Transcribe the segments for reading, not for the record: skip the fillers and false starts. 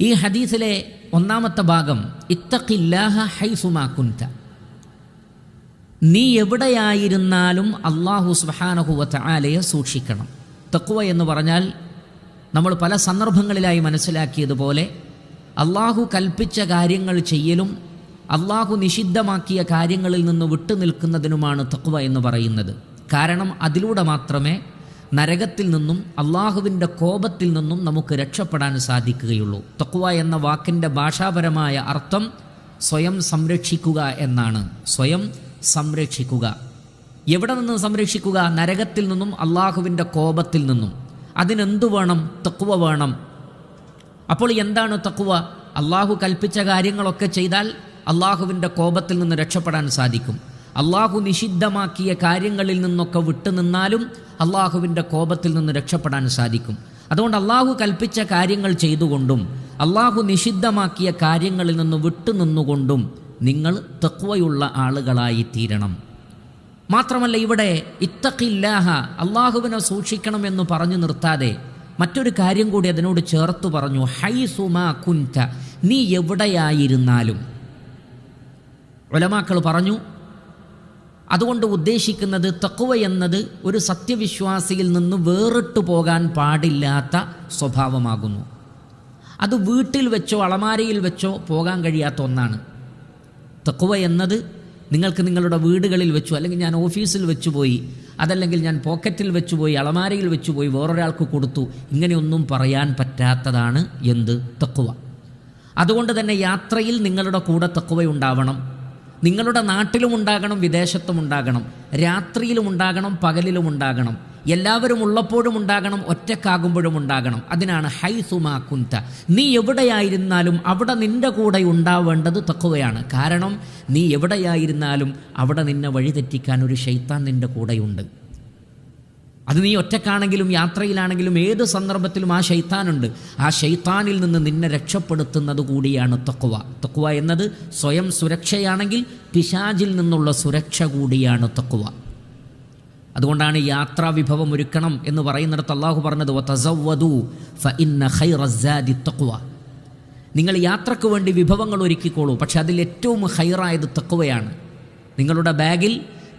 ഈ ഹദീസിലെ ഒന്നാമത്തെ ഭാഗം ഇത്തഖില്ലാഹ ഹൈസുമാ കുൻത, നീ എവിടെയായിരുന്നാലും അല്ലാഹു സുബ്ഹാനഹു വ തആലയെ സൂക്ഷിക്കണം. തഖ്വ എന്ന് പറഞ്ഞാൽ നമ്മൾ പല സന്ദർഭങ്ങളിലായി മനസ്സിലാക്കിയതുപോലെ അല്ലാഹു കൽപ്പിച്ച കാര്യങ്ങൾ ചെയ്യലും അല്ലാഹു നിഷിദ്ധമാക്കിയ കാര്യങ്ങളിൽ നിന്ന് വിട്ടുനിൽക്കുന്നതിനുമാണ് തഖ്വ എന്ന് പറയുന്നത്. കാരണം അതിലൂടെ മാത്രമേ നരകത്തിൽ നിന്നും അള്ളാഹുവിൻ്റെ കോപത്തിൽ നിന്നും നമുക്ക് രക്ഷപ്പെടാൻ സാധിക്കുകയുള്ളൂ. തഖ്വ എന്ന വാക്കിൻ്റെ ഭാഷാപരമായ അർത്ഥം സ്വയം സംരക്ഷിക്കുക എന്നാണ്. സ്വയം സംരക്ഷിക്കുക. എവിടെ നിന്ന് സംരക്ഷിക്കുക? നരകത്തിൽ നിന്നും അള്ളാഹുവിൻ്റെ കോപത്തിൽ നിന്നും. അതിനെന്തു വേണം? തഖ്വ വേണം. അപ്പോൾ എന്താണ് തഖ്വ? അള്ളാഹു കൽപ്പിച്ച കാര്യങ്ങളൊക്കെ ചെയ്താൽ അള്ളാഹുവിൻ്റെ കോപത്തിൽ നിന്ന് രക്ഷപ്പെടാൻ സാധിക്കും. അള്ളാഹു നിഷിദ്ധമാക്കിയ കാര്യങ്ങളിൽ നിന്നൊക്കെ വിട്ടുനിന്നാലും അള്ളാഹുവിൻ്റെ കോപത്തിൽ നിന്ന് രക്ഷപ്പെടാൻ സാധിക്കും. അതുകൊണ്ട് അള്ളാഹു കൽപ്പിച്ച കാര്യങ്ങൾ ചെയ്തുകൊണ്ടും അള്ളാഹു നിഷിദ്ധമാക്കിയ കാര്യങ്ങളിൽ നിന്ന് വിട്ടുനിന്നുകൊണ്ടും നിങ്ങൾ തഖ്വയുള്ള ആളുകളായി തീരണം. മാത്രമല്ല, ഇവിടെ ഇത്തഖില്ലാഹ, അള്ളാഹുവിനെ സൂക്ഷിക്കണമെന്ന് പറഞ്ഞു നിർത്താതെ മറ്റൊരു കാര്യം കൂടി അതിനോട് ചേർത്ത് പറഞ്ഞു. ഹൈസുമാ കുൻത, നീ എവിടെയായിരുന്നാലും. ഉലമാക്കൾ പറഞ്ഞു, അതുകൊണ്ട് ഉദ്ദേശിക്കുന്നത് തഖ്വ എന്നത് ഒരു സത്യവിശ്വാസിയിൽ നിന്ന് വേറിട്ട് പോകാൻ പാടില്ലാത്ത സ്വഭാവമാകുന്നു. അത് വീട്ടിൽ വെച്ചോ അളമാരയിൽ വെച്ചോ പോകാൻ കഴിയാത്ത ഒന്നാണ്. തഖ്വ എന്നത് നിങ്ങൾക്ക് നിങ്ങളുടെ വീടുകളിൽ വെച്ചു, അല്ലെങ്കിൽ ഞാൻ ഓഫീസിൽ വെച്ചു പോയി, അതല്ലെങ്കിൽ ഞാൻ പോക്കറ്റിൽ വെച്ചു പോയി, അളമാരയിൽ വെച്ചു പോയി, വേറൊരാൾക്ക് കൊടുത്തു, ഇങ്ങനെയൊന്നും പറയാൻ പറ്റാത്തതാണ് എന്ത്? തഖ്വ. അതുകൊണ്ട് തന്നെ യാത്രയിൽ നിങ്ങളുടെ കൂടെ തഖ്വ ഉണ്ടാവണം. നിങ്ങളുടെ നാട്ടിലും ഉണ്ടാകണം, വിദേശത്തും ഉണ്ടാകണം, രാത്രിയിലും ഉണ്ടാകണം, പകലിലും ഉണ്ടാകണം, എല്ലാവരും ഉള്ളപ്പോഴും ഉണ്ടാകണം, ഒറ്റക്കാകുമ്പോഴും ഉണ്ടാകണം. അതിനാണ് ഹൈസുമാ കുൻത, നീ എവിടെയായിരുന്നാലും അവിടെ നിൻ്റെ കൂടെ ഉണ്ടാവേണ്ടത് തഖ്വയാണ്. കാരണം നീ എവിടെയായിരുന്നാലും അവിടെ നിന്നെ വഴിതെറ്റിക്കാൻ ഒരു ശൈത്താൻ നിൻ്റെ കൂടെയുണ്ട്. അത് നീ ഒറ്റക്കാണെങ്കിലും യാത്രയിലാണെങ്കിലും ഏത് സന്ദർഭത്തിലും ആ ശൈത്താനുണ്ട്. ആ ശൈത്താനിൽ നിന്ന് നിന്നെ രക്ഷപ്പെടുത്തുന്നത് കൂടിയാണ് തഖ്വ. തഖ്വ എന്നത് സ്വയം സുരക്ഷയാണെങ്കിൽ പിശാചിൽ നിന്നുള്ള സുരക്ഷ കൂടിയാണ് തഖ്വ. അതുകൊണ്ടാണ് യാത്രാ വിഭവം ഒരുക്കണം എന്ന് പറയുന്നിടത്ത് അള്ളാഹു പറഞ്ഞത് വതസവ്വദൂ ഫഇന്ന ഖൈറസ്സാദി തഖ്വ. നിങ്ങൾ യാത്രയ്ക്ക് വേണ്ടി വിഭവങ്ങൾ ഒരുക്കിക്കോളൂ, പക്ഷെ അതിൽ ഏറ്റവും ഖൈറായത് തഖ്വയാണ്. നിങ്ങളുടെ ബാഗിൽ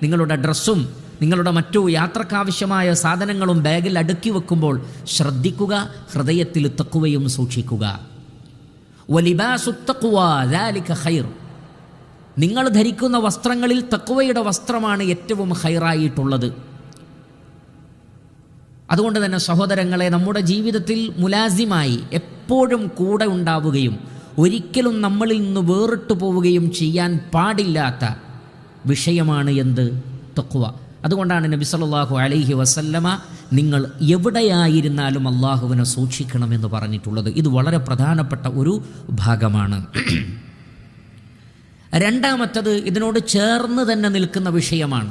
നിങ്ങളുടെ ഡ്രസ്സും നിങ്ങളുടെ മറ്റു യാത്രക്കാവശ്യമായ സാധനങ്ങളും ബാഗിൽ അടുക്കി വെക്കുമ്പോൾ ശ്രദ്ധിക്കുക, ഹൃദയത്തിൽ തഖ്വയും സൂക്ഷിക്കുക. വലിബാസു തഖ്വ ദാലിക ഖൈർ, നിങ്ങൾ ധരിക്കുന്ന വസ്ത്രങ്ങളിൽ തഖ്വയുടെ വസ്ത്രമാണ് ഏറ്റവും ഖൈറായിട്ടുള്ളത്. അതുകൊണ്ട് തന്നെ സഹോദരങ്ങളെ, നമ്മുടെ ജീവിതത്തിൽ മുലാസിമായി എപ്പോഴും കൂടെ ഉണ്ടാവുകയും ഒരിക്കലും നമ്മളിൽ നിന്ന് വേറിട്ട് പോവുകയും ചെയ്യാൻ പാടില്ലാത്ത വിഷയമാണ് എന്ത്? തഖ്വ. അതുകൊണ്ടാണ് നബി സല്ലല്ലാഹു അലൈഹി വസല്ലമ നിങ്ങൾ എവിടെയായിരുന്നാലും അള്ളാഹുവിനെ സൂക്ഷിക്കണമെന്ന് പറഞ്ഞിട്ടുള്ളത്. ഇത് വളരെ പ്രധാനപ്പെട്ട ഒരു ഭാഗമാണ്. രണ്ടാമത്തത് ഇതിനോട് ചേർന്ന് തന്നെ നിൽക്കുന്ന വിഷയമാണ്.